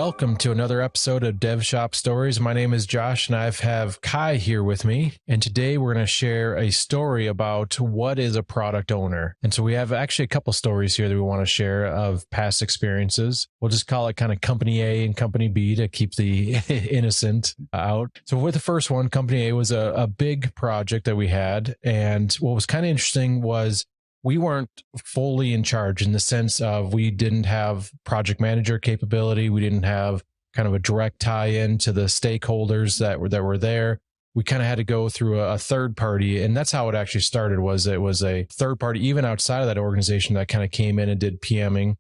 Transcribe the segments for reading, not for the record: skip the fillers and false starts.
Welcome to another episode of DevShop Stories. My name is Josh and I have Kai here with me. And today we're going to share a story about what is a product owner. And so we have actually a couple stories here that we want to share of past experiences. We'll just call it kind of company A and company B to keep the innocent out. So with the first one, company A was a big project that we had. And what was kind of interesting was we weren't fully in charge in the sense of we didn't have project manager capability. We didn't have kind of a direct tie-in to the stakeholders that were there. We kind of had to go through a third party. And that's how it actually started. It was a third party, even outside of that organization, that kind of came in and did PMing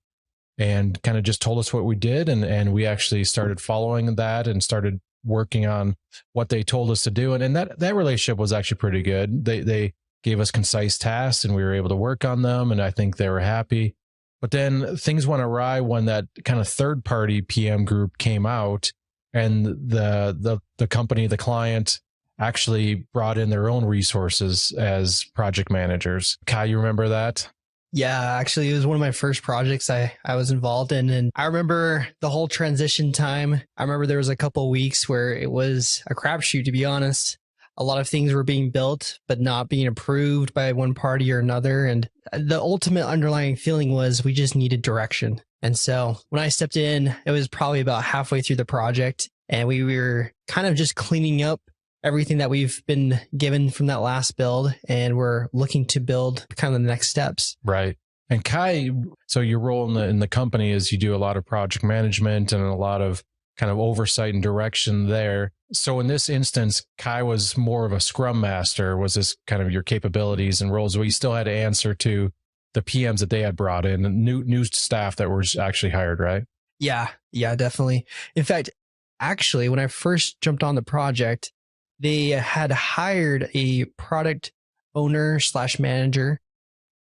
and kind of just told us what we did. And we actually started following that and started working on what they told us to do. And that relationship was actually pretty good. They gave us concise tasks and we were able to work on them. And I think they were happy. But then things went awry when that kind of third party PM group came out and the company, the client, actually brought in their own resources as project managers. Kai, you remember that? Yeah, actually, it was one of my first projects I was involved in. And I remember the whole transition time. I remember there was a couple of weeks where it was a crapshoot, to be honest. A lot of things were being built, but not being approved by one party or another. And the ultimate underlying feeling was we just needed direction. And so when I stepped in, it was probably about halfway through the project. And we were kind of just cleaning up everything that we've been given from that last build. And we're looking to build kind of the next steps. Right. And Kai, so your role in the company is you do a lot of project management and a lot of kind of oversight and direction there. So in this instance, Kai was more of a scrum master, was this kind of your capabilities and roles where you still had to answer to the PMs that they had brought in, and new staff that were actually hired, right? Yeah, definitely. In fact, actually, when I first jumped on the project, they had hired a product owner / manager.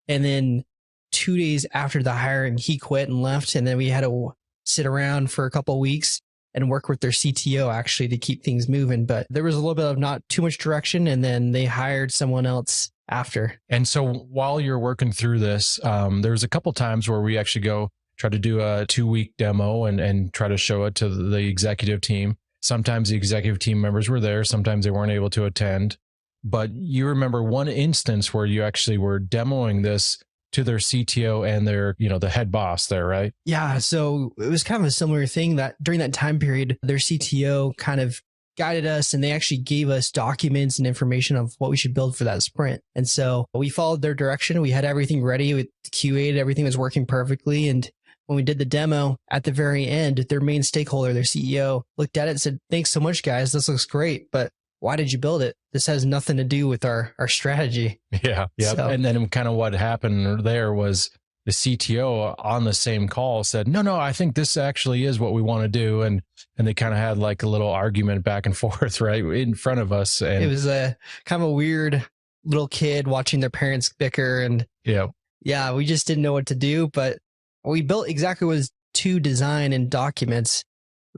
And then 2 days after the hiring, he quit and left. And then we had to sit around for a couple of weeks and work with their CTO actually to keep things moving. But there was a little bit of not too much direction, and then they hired someone else after. And so while you're working through this, there was a couple times where we actually try to do a 2-week demo and try to show it to the executive team. Sometimes the executive team members were there. Sometimes they weren't able to attend. But you remember one instance where you actually were demoing this to their CTO and their, the head boss there, right? Yeah. So it was kind of a similar thing that during that time period, their CTO kind of guided us and they actually gave us documents and information of what we should build for that sprint. And so we followed their direction. We had everything ready with QA'd, everything was working perfectly. And when we did the demo at the very end, their main stakeholder, their CEO, looked at it and said, "Thanks so much, guys. This looks great. But why did you build it? This has nothing to do with our strategy." Yeah. So. And then kind of what happened there was the CTO on the same call said, no, I think this actually is what we want to do. And they kind of had like a little argument back and forth right in front of us. And it was a kind of a weird little kid watching their parents bicker. And yeah, we just didn't know what to do. But we built exactly what was to design and documents.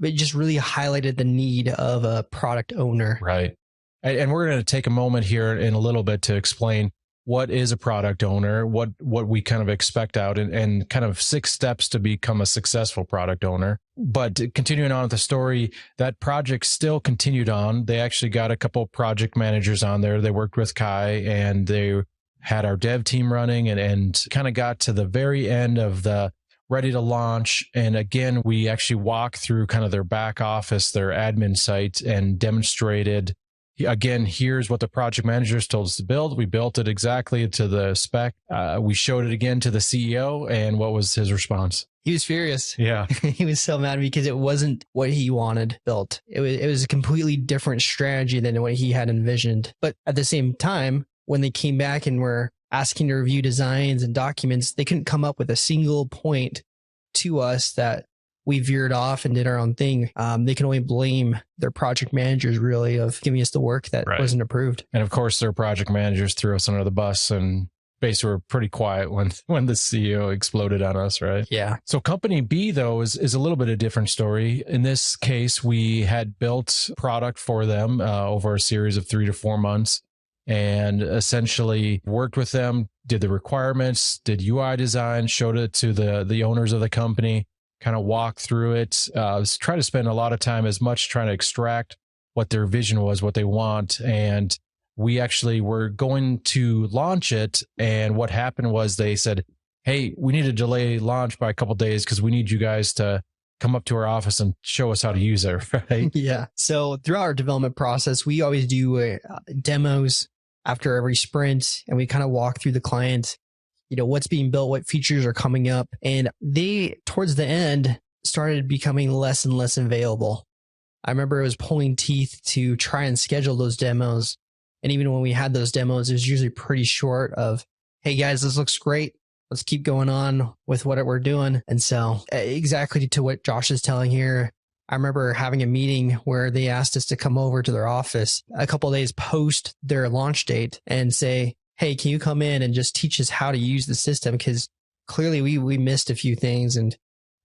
It just really highlighted the need of a product owner. Right. And we're going to take a moment here in a little bit to explain what is a product owner, what we kind of expect out and kind of 6 steps to become a successful product owner. But continuing on with the story, that project still continued on. They actually got a couple of project managers on there. They worked with Kai and they had our dev team running and kind of got to the very end of the ready to launch. And again, we actually walked through kind of their back office, their admin site, and demonstrated, again, here's what the project managers told us to build. We built it exactly to the spec. We showed it again to the CEO. And what was his response? He was furious. Yeah. He was so mad because it wasn't what he wanted built. It was a completely different strategy than what he had envisioned. But at the same time, when they came back and were asking to review designs and documents, they couldn't come up with a single point to us that we veered off and did our own thing. They can only blame their project managers really of giving us the work that wasn't approved. And of course, their project managers threw us under the bus and basically were pretty quiet when the CEO exploded on us, right? Yeah. So company B, though, is a little bit of a different story. In this case, we had built product for them over a series of 3 to 4 months. And essentially worked with them, did the requirements, did UI design, showed it to the owners of the company. kind of walk through it. Try to spend a lot of time as much trying to extract what their vision was, what they want. And we actually were going to launch it. And what happened was they said, hey, we need to delay launch by a couple of days because we need you guys to come up to our office and show us how to use it, right? Yeah. So throughout our development process, we always do demos after every sprint, and we kind of walk through the client, what's being built, what features are coming up. And they, towards the end, started becoming less and less available. I remember it was pulling teeth to try and schedule those demos. And even when we had those demos, it was usually pretty short of, hey guys, this looks great. Let's keep going on with what we're doing. And so exactly to what Josh is telling here, I remember having a meeting where they asked us to come over to their office a couple of days post their launch date and say, hey, can you come in and just teach us how to use the system? Because clearly we missed a few things and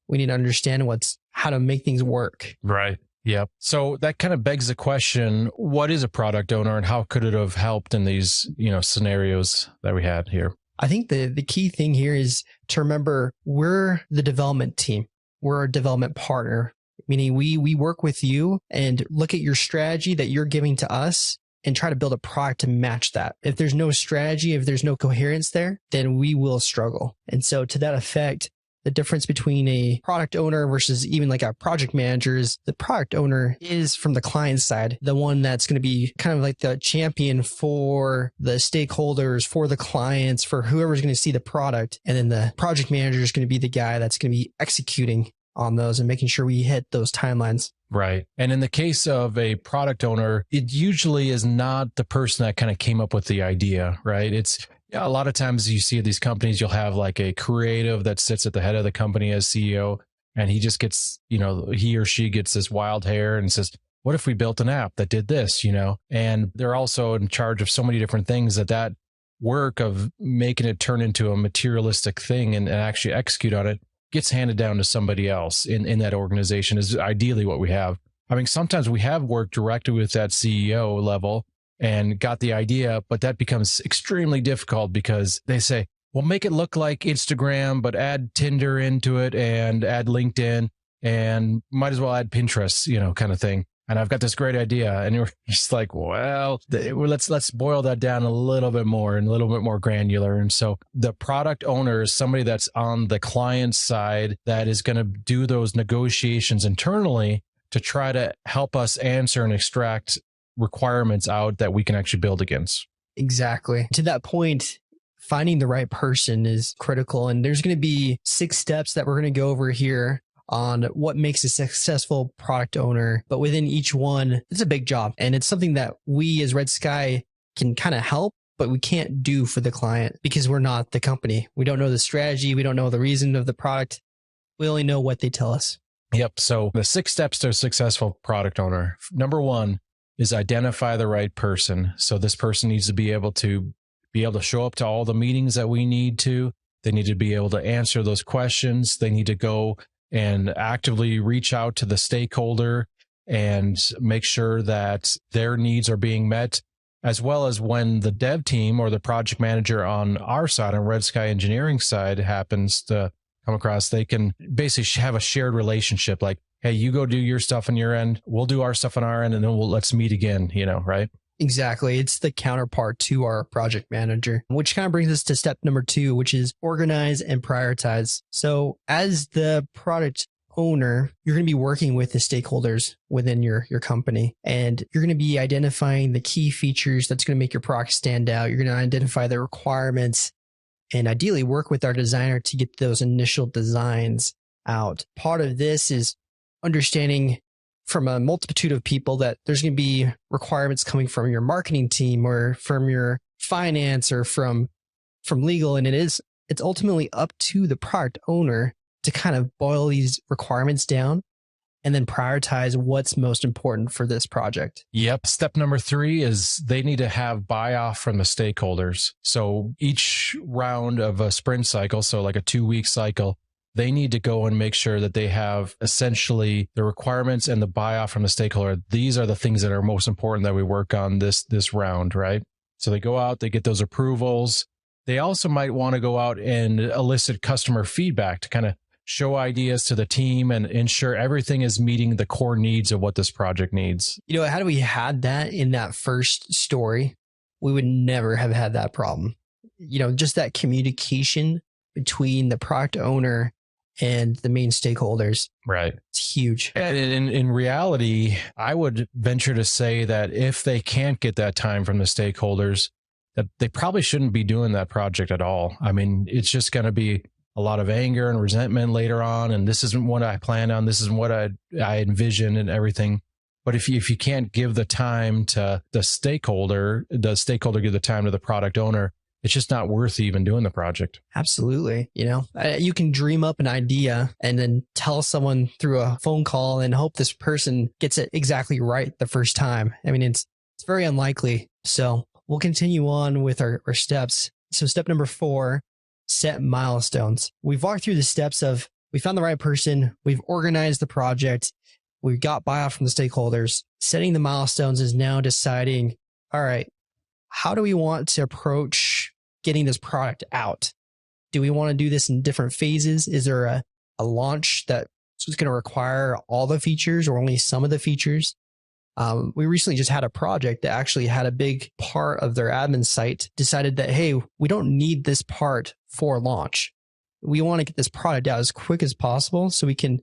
we need to understand how to make things work. Right. Yep. So that kind of begs the question, what is a product owner and how could it have helped in these, scenarios that we had here? I think the key thing here is to remember we're the development team. We're a development partner, meaning we work with you and look at your strategy that you're giving to us and try to build a product to match that. If there's no strategy, if there's no coherence there, then we will struggle. And so to that effect, the difference between a product owner versus even like a project manager is the product owner is from the client side, the one that's going to be kind of like the champion for the stakeholders, for the clients, for whoever's going to see the product. And then the project manager is going to be the guy that's going to be executing on those and making sure we hit those timelines. Right. And in the case of a product owner, it usually is not the person that kind of came up with the idea, right? It's a lot of times you see at these companies, you'll have like a creative that sits at the head of the company as CEO, and he just gets, he or she gets this wild hair and says, what if we built an app that did this, and they're also in charge of so many different things that work of making it turn into a materialistic thing and actually execute on it gets handed down to somebody else in that organization is ideally what we have. I mean, sometimes we have worked directly with that CEO level and got the idea, but that becomes extremely difficult because they say, well, make it look like Instagram, but add Tinder into it and add LinkedIn and might as well add Pinterest, kind of thing. And I've got this great idea. And you're just like, well, let's boil that down a little bit more and a little bit more granular. And so the product owner is somebody that's on the client side that is going to do those negotiations internally to try to help us answer and extract requirements out that we can actually build against. Exactly. To that point, finding the right person is critical. And there's going to be 6 steps that we're going to go over here on what makes a successful product owner. But within each one, it's a big job. And it's something that we as Red Sky can kind of help, but we can't do for the client because we're not the company. We don't know the strategy. We don't know the reason of the product. We only know what they tell us. Yep. So the 6 steps to a successful product owner. Number 1 is identify the right person. So this person needs to be able to show up to all the meetings that we need to. They need to be able to answer those questions. They need to go and actively reach out to the stakeholder and make sure that their needs are being met, as well as when the dev team or the project manager on our side, on Red Sky Engineering side, happens to come across, they can basically have a shared relationship. Like, hey, you go do your stuff on your end, we'll do our stuff on our end, and then let's meet again, right? Exactly. It's the counterpart to our project manager, which kind of brings us to step number 2, which is organize and prioritize. So as the product owner, you're going to be working with the stakeholders within your company, and you're going to be identifying the key features that's going to make your product stand out. You're going to identify the requirements and ideally work with our designer to get those initial designs out. Part of this is understanding from a multitude of people that there's going to be requirements coming from your marketing team or from your finance or from legal. And it's ultimately up to the product owner to kind of boil these requirements down and then prioritize what's most important for this project. Yep. Step number 3 is they need to have buy-off from the stakeholders. So each round of a sprint cycle, so like a 2-week cycle, they need to go and make sure that they have essentially the requirements and the buy-off from the stakeholder. These are the things that are most important that we work on this round, right? So they go out, they get those approvals. They also might want to go out and elicit customer feedback to kind of show ideas to the team and ensure everything is meeting the core needs of what this project needs. Had we had that in that first story, we would never have had that problem. Just that communication between the product owner and the main stakeholders. Right. It's huge. And in reality, I would venture to say that if they can't get that time from the stakeholders, that they probably shouldn't be doing that project at all. I mean, it's just going to be a lot of anger and resentment later on. And this isn't what I planned on. This isn't what I envisioned and everything. But if you can't give the time to the stakeholder give the time to the product owner, it's just not worth even doing the project. Absolutely. You can dream up an idea and then tell someone through a phone call and hope this person gets it exactly right the first time. I mean, it's very unlikely. So we'll continue on with our steps. So step number 4, set milestones. We've walked through the steps of we found the right person. We've organized the project. We've got buy-off from the stakeholders. Setting the milestones is now deciding, all right, how do we want to approach getting this product out? Do we want to do this in different phases? Is there a launch that's going to require all the features or only some of the features? We recently just had a project that actually had a big part of their admin site decided that, hey, we don't need this part for launch. We want to get this product out as quick as possible so we can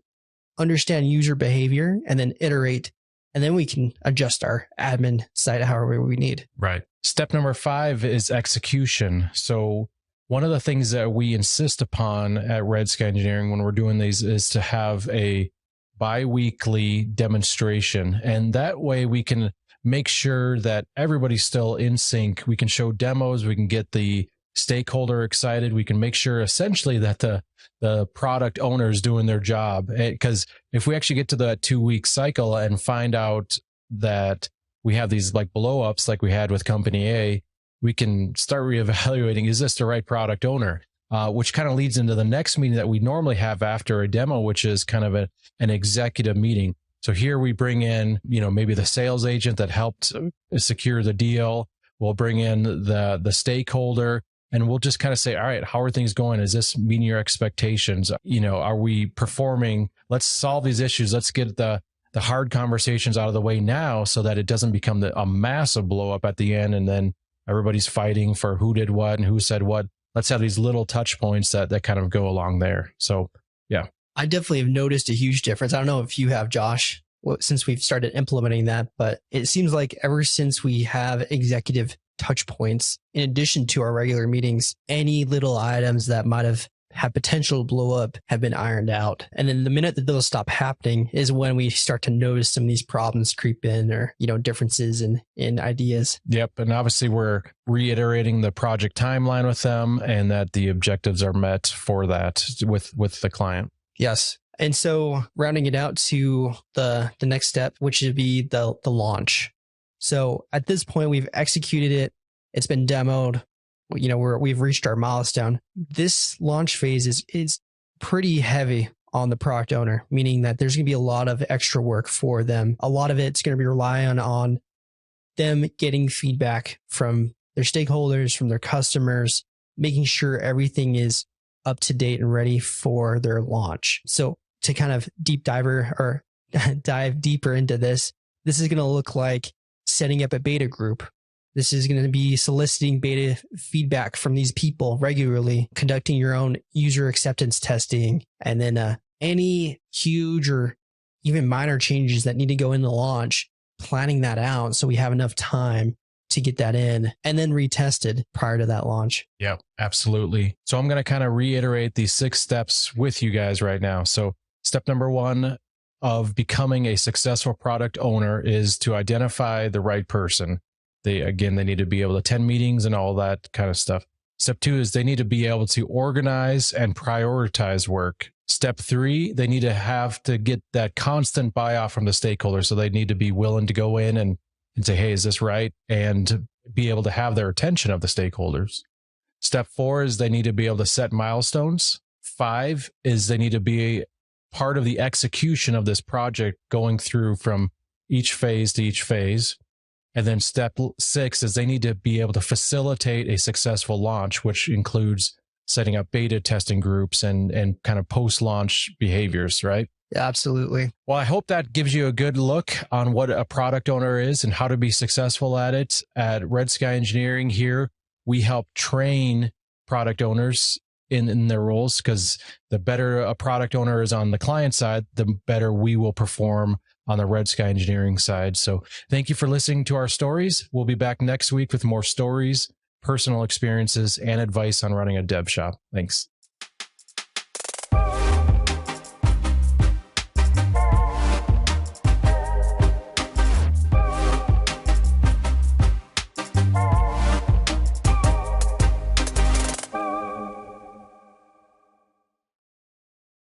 understand user behavior and then iterate, and then we can adjust our admin site however we need. Right. Step number 5 is execution. So one of the things that we insist upon at Red Sky Engineering when we're doing these is to have a bi-weekly demonstration. And that way we can make sure that everybody's still in sync. We can show demos. We can get the stakeholder excited. We can make sure essentially that the product owner is doing their job. Because if we actually get to the 2-week cycle and find out that we have these like blow ups like we had with company A, we can start reevaluating, is this the right product owner? Which kind of leads into the next meeting that we normally have after a demo, which is kind of an executive meeting. So here we bring in, maybe the sales agent that helped secure the deal. We'll bring in the stakeholder, and we'll just kind of say, all right, how are things going? Is this meeting your expectations? Are we performing? Let's solve these issues. Let's get the hard conversations out of the way now so that it doesn't become a massive blow up at the end. And then everybody's fighting for who did what and who said what. Let's have these little touch points that kind of go along there. So, yeah. I definitely have noticed a huge difference. I don't know if you have, Josh, since we've started implementing that, but it seems like ever since we have executive touch points, in addition to our regular meetings, any little items that might have had potential to blow up have been ironed out. And then the minute that those stop happening is when we start to notice some of these problems creep in, or, differences in ideas. Yep. And obviously we're reiterating the project timeline with them and that the objectives are met for that with the client. Yes. And so rounding it out to the next step, which would be the launch. So at this point, we've executed it. It's been demoed. We've reached our milestone. This launch phase is pretty heavy on the product owner, meaning that there's going to be a lot of extra work for them. A lot of it's going to be relying on them getting feedback from their stakeholders, from their customers, making sure everything is up to date and ready for their launch. So to kind of dive deeper into this is going to look like setting up a beta group. This is going to be soliciting beta feedback from these people regularly, conducting your own user acceptance testing, and then any huge or even minor changes that need to go in the launch, planning that out so we have enough time to get that in and then retested prior to that launch. Yeah, absolutely. So I'm going to kind of reiterate these 6 steps with you guys right now. So step number 1 of becoming a successful product owner is to identify the right person. They need to be able to attend meetings and all that kind of stuff. Step 2 is they need to be able to organize and prioritize work. Step 3, they need to have to get that constant buy-off from the stakeholders. So they need to be willing to go in and say, hey, is this right? And be able to have their attention of the stakeholders. Step 4 is they need to be able to set milestones. 5 is they need to be part of the execution of this project, going through from each phase to each phase. And then step 6 is they need to be able to facilitate a successful launch, which includes setting up beta testing groups and kind of post-launch behaviors, right? Yeah, absolutely. Well, I hope that gives you a good look on what a product owner is and how to be successful at it. At Red Sky Engineering here, we help train product owners in their roles, because the better a product owner is on the client side, the better we will perform on the Red Sky Engineering side. So thank you for listening to our stories. We'll be back next week with more stories, personal experiences, and advice on running a dev shop. Thanks.